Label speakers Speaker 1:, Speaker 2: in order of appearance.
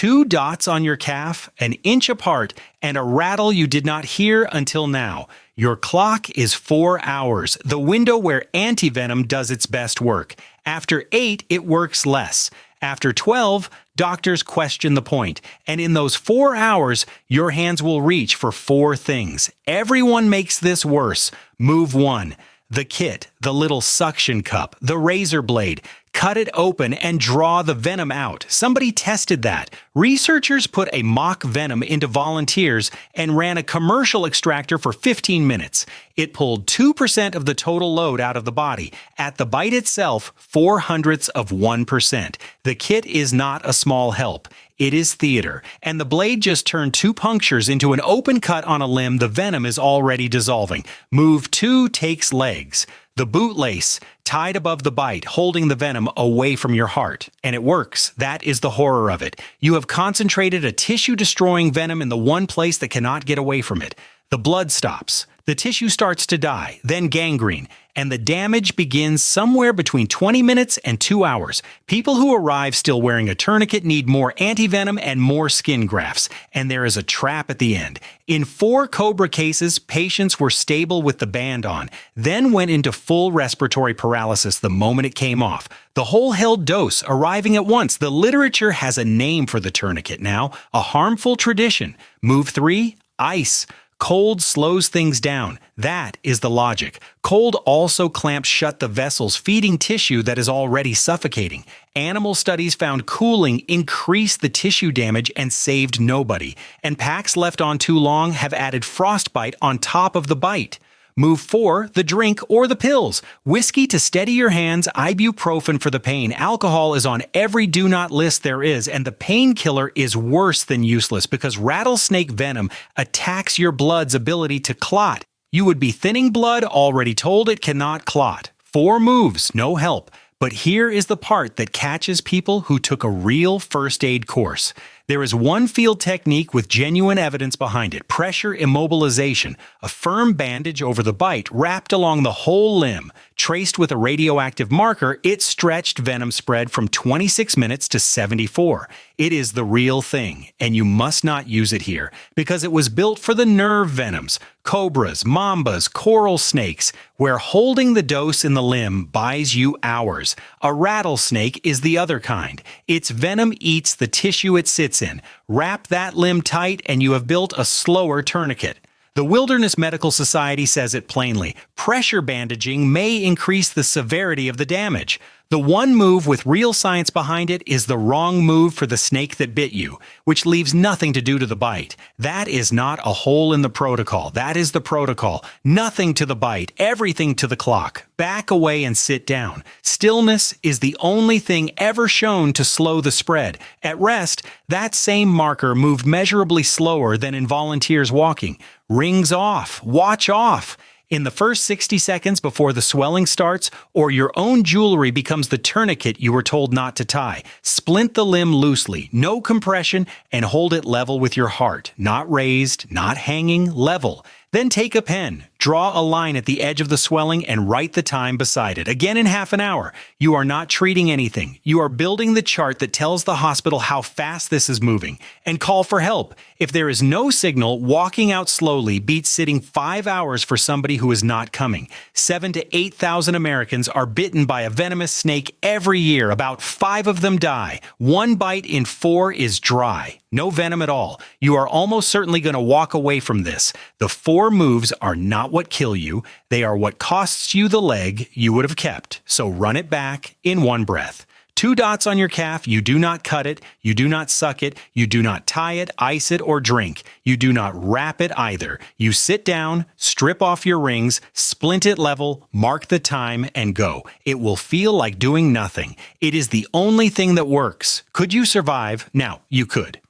Speaker 1: 2 dots on your calf, an inch apart, and a rattle you did not hear until now. Your clock is 4 hours, the window where antivenom does its best work. After 8, it works less. After 12, doctors question the point. And in those 4 hours, your hands will reach for 4 things. Everyone makes this worse. Move 1. The kit, the little suction cup, the razor blade. Cut it open and draw the venom out. Somebody tested that. Researchers put a mock venom into volunteers and ran a commercial extractor for 15 minutes. It pulled 2% of the total load out of the body. At the bite itself, 0.04%. The kit is not a small help. It is theater, and the blade just turned 2 punctures into an open cut on a limb. The venom is already dissolving. Move 2 takes legs. The bootlace, tied above the bite, holding the venom away from your heart. And it works. That is the horror of it. You have concentrated a tissue-destroying venom in the one place that cannot get away from it. The blood stops. The tissue starts to die, then gangrene, and the damage begins somewhere between 20 minutes and 2 hours. People who arrive still wearing a tourniquet need more antivenom and more skin grafts, and there is a trap at the end. In 4 cobra cases, patients were stable with the band on, then went into full respiratory paralysis the moment it came off. The whole held dose, arriving at once. The literature has a name for the tourniquet now, a harmful tradition. Move 3, ice. Cold slows things down. That is the logic. Cold also clamps shut the vessels feeding tissue that is already suffocating. Animal studies found cooling increased the tissue damage and saved nobody. And packs left on too long have added frostbite on top of the bite. Move 4, the drink or the pills. Whiskey to steady your hands, ibuprofen for the pain. Alcohol is on every do not list there is, and the painkiller is worse than useless because rattlesnake venom attacks your blood's ability to clot. You would be thinning blood, already told it cannot clot. 4 moves, no help. But here is the part that catches people who took a real first aid course. There is one field technique with genuine evidence behind it: pressure immobilization, a firm bandage over the bite wrapped along the whole limb. Traced with a radioactive marker, it stretched venom spread from 26 minutes to 74. It is the real thing, and you must not use it here, because it was built for the nerve venoms, cobras, mambas, coral snakes, where holding the dose in the limb buys you hours. A rattlesnake is the other kind. Its venom eats the tissue it sits in. Wrap that limb tight and you have built a slower tourniquet. The Wilderness Medical Society says it plainly: pressure bandaging may increase the severity of the damage. The one move with real science behind it is the wrong move for the snake that bit you, which leaves nothing to do to the bite. That is not a hole in the protocol. That is the protocol. Nothing to the bite, everything to the clock. Back away and sit down. Stillness is the only thing ever shown to slow the spread. At rest, that same marker moved measurably slower than in volunteers walking. Rings off. Watch off. In the first 60 seconds before the swelling starts, or your own jewelry becomes the tourniquet you were told not to tie. Splint the limb loosely, no compression, and hold it level with your heart. Not raised, not hanging, level. Then take a pen, draw a line at the edge of the swelling, and write the time beside it. Again in half an hour. You are not treating anything. You are building the chart that tells the hospital how fast this is moving. And call for help. If there is no signal, walking out slowly beats sitting 5 hours for somebody who is not coming. 7,000 to 8,000 Americans are bitten by a venomous snake every year. About 5 of them die. 1 bite in 4 is dry. No venom at all. You are almost certainly going to walk away from this. The 4 moves are not what kill you. They are what costs you the leg you would have kept. So run it back in one breath. 2 dots on your calf, you do not cut it, you do not suck it, you do not tie it, ice it, or drink. You do not wrap it either. You sit down, strip off your rings, splint it level, mark the time, and go. It will feel like doing nothing. It is the only thing that works. Could you survive? Now, you could.